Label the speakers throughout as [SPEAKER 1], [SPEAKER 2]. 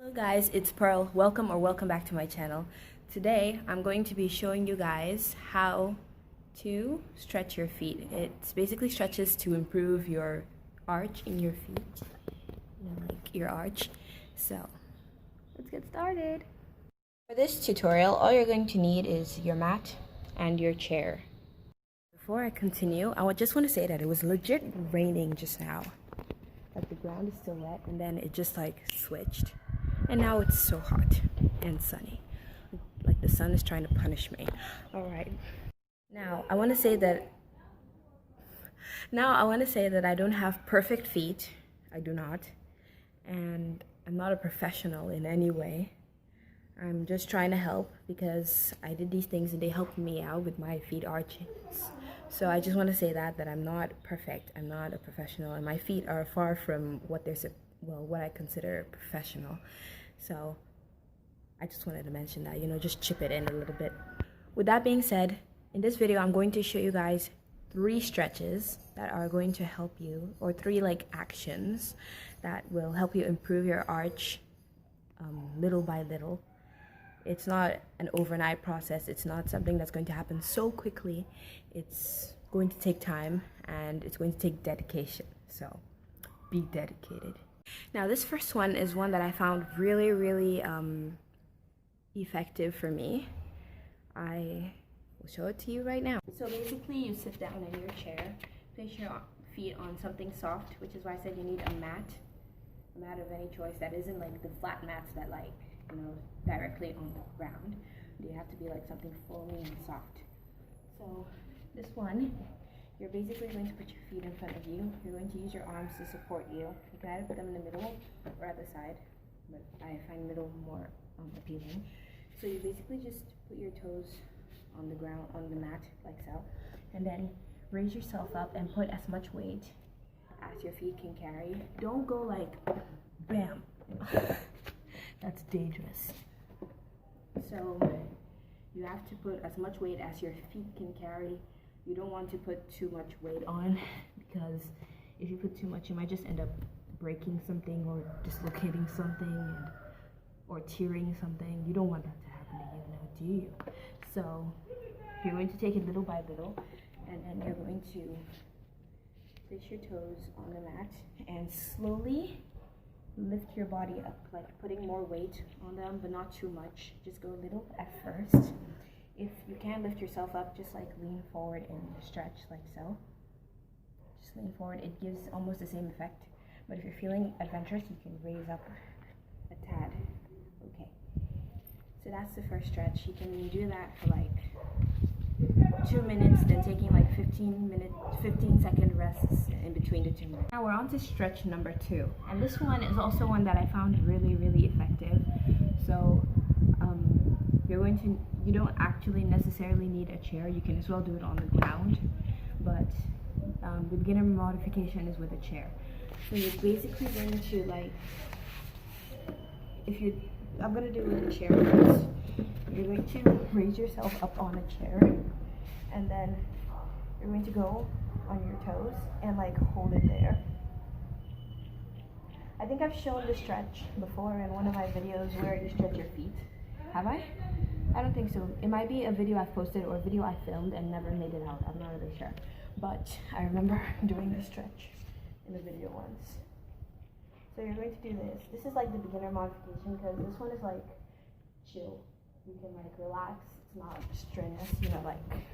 [SPEAKER 1] Hello guys, it's Pearl. Welcome back to my channel. Today I'm going to be showing you guys how to stretch your feet. It basically stretches to improve your arch in your feet, like your arch. So let's get started. For this tutorial, all you're going to need is your mat and your chair. Before I continue, I just want to say that it was legit raining just now. Like the ground is still wet and then it just like switched. And now it's so hot and sunny. Like the sun is trying to punish me. Alright. Now I want to say that I don't have perfect feet. I do not. And I'm not a professional in any way. I'm just trying to help because I did these things and they helped me out with my feet arching. So I just want to say that I'm not perfect. I'm not a professional and my feet are far from what I consider professional. So I just wanted to mention that, just chip it in a little bit. With that being said, in this video I'm going to show you guys 3 stretches that are going to help you, or 3 actions that will help you improve your arch little by little. It's not an overnight process. It's not something that's going to happen so quickly. It's going to take time and it's going to take dedication. So be dedicated. Now this first one is one that I found really effective for me. I will show it to you right now. So basically you sit down in your chair, place your feet on something soft, which is why I said you need a mat of any choice that isn't like the flat mats that directly on the ground. You have to be like something foamy and soft. So this one, you're basically going to put your feet in front of you. You're going to use your arms to support you. You can either put them in the middle or at the side, but I find middle more appealing. So you basically just put your toes on the ground, on the mat, like so, and then raise yourself up and put as much weight as your feet can carry. Don't go like bam. That's dangerous. So you have to put as much weight as your feet can carry. You don't want to put too much weight on, because if you put too much, you might just end up breaking something or dislocating something or tearing something. You don't want that to happen to you, now do you? So you're going to take it little by little, and then you're going to place your toes on the mat and slowly lift your body up, like putting more weight on them, but not too much. Just go little at first. If you can't lift yourself up, just lean forward and stretch like so. Just lean forward. It gives almost the same effect. But if you're feeling adventurous, you can raise up a tad. Okay. So that's the first stretch. You can do that for 2 minutes, then taking 15-second rests in between the 2 minutes. Now we're on to stretch number 2. And this one is also one that I found really effective. So you don't actually necessarily need a chair. You can as well do it on the ground, but the beginner modification is with a chair. So you're basically going to I'm going to do it with a chair first. You're going to raise yourself up on a chair, and then you're going to go on your toes and hold it there. I think I've shown the stretch before in one of my videos where you stretch your feet. Have I? I don't think so. It might be a video I've posted or a video I filmed and never made it out. I'm not really sure. But I remember doing the stretch in the video once. So you're going to do this. This is the beginner modification, because this one is chill. You can relax. It's not strenuous,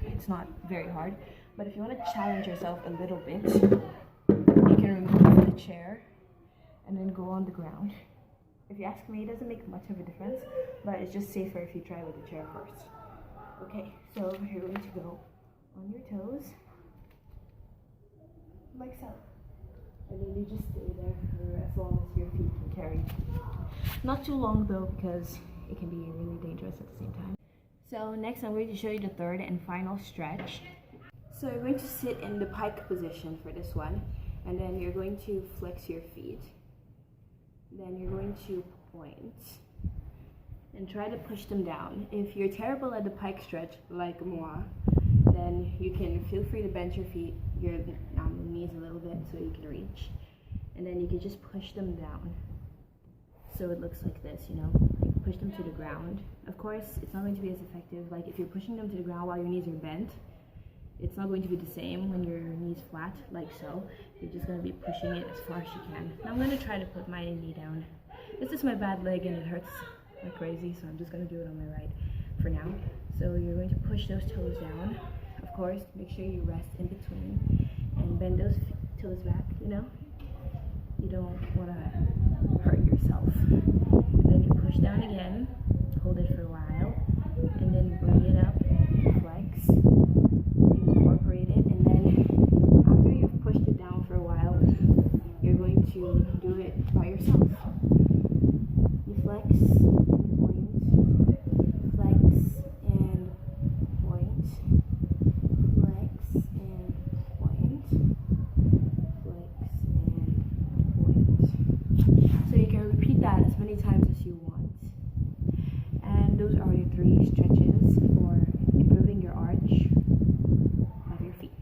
[SPEAKER 1] it's not very hard. But if you want to challenge yourself a little bit, you can remove the chair and then go on the ground. If you ask me, it doesn't make much of a difference, but it's just safer if you try with the chair first. Okay, so you're going to go on your toes, like so. And then you just stay there for as long as your feet can carry you. Not too long though, because it can be really dangerous at the same time. So next I'm going to show you the third and final stretch. So you're going to sit in the pike position for this one, and then you're going to flex your feet. Then you're going to point and try to push them down. If you're terrible at the pike stretch, like moi, then you can feel free to bend your feet, your knees a little bit so you can reach. And then you can just push them down. so it looks like this, you know, like push them to the ground. Of course, it's not going to be as effective, like if you're pushing them to the ground while your knees are bent, it's not going to be the same when your knees flat, like so. You're just going to be pushing it as far as you can. Now I'm going to try to put my knee down. This is my bad leg and it hurts like crazy, so I'm just going to do it on my right for now. So you're going to push those toes down. Of course, make sure you rest in between and bend those toes back, you know. You don't want to hurt yourself. And then you push down again, hold it for a while, and then bring it up, flex, incorporate it, and then after you've pushed it down for a while, you're going to do it by yourself. You flex and point, flex and point, flex and point, flex and point. So you can repeat that as many times as you want. And those are your 3 stretches for improving your arch of your feet.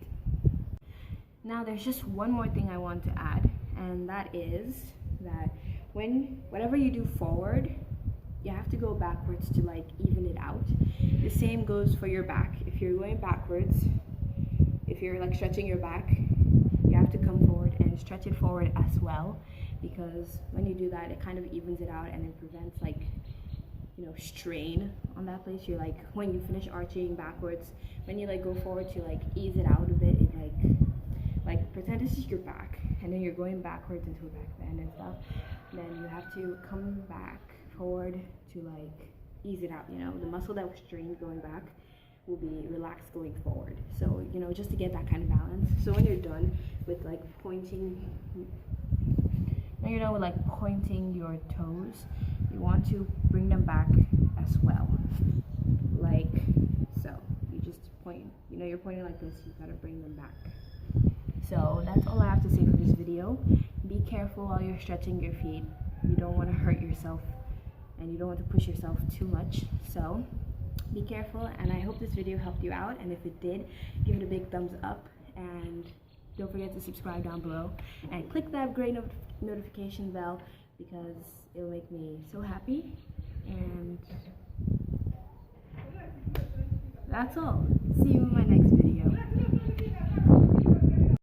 [SPEAKER 1] Now there's just one more thing I want to add, and that is that whenever you do forward, you have to go backwards to like even it out. The same goes for your back. If you're going backwards, if you're like stretching your back, you have to come forward and stretch it forward as well, because when you do that, it kind of evens it out and it prevents like, you know, strain on that place. You're like, when you finish arching backwards, when you like go forward to like ease it out a bit, it like pretend this is your back, and then you're going backwards into a back bend and stuff. Then you have to come back forward to like ease it out, you know. The muscle that was strained going back will be relaxed going forward. So, you know, just to get that kind of balance. So when you're done with like pointing, when you're done with like pointing your toes, you want to bring them back as well, like so. You just point, you know, you're pointing like this, you gotta bring them back. So that's all I have to say for this video. Be careful while you're stretching your feet. You don't want to hurt yourself and you don't want to push yourself too much. So be careful, and I hope this video helped you out, and if it did, give it a big thumbs up, and don't forget to subscribe down below and click that great notification bell, because it'll make me so happy. And that's all. See you in my next video.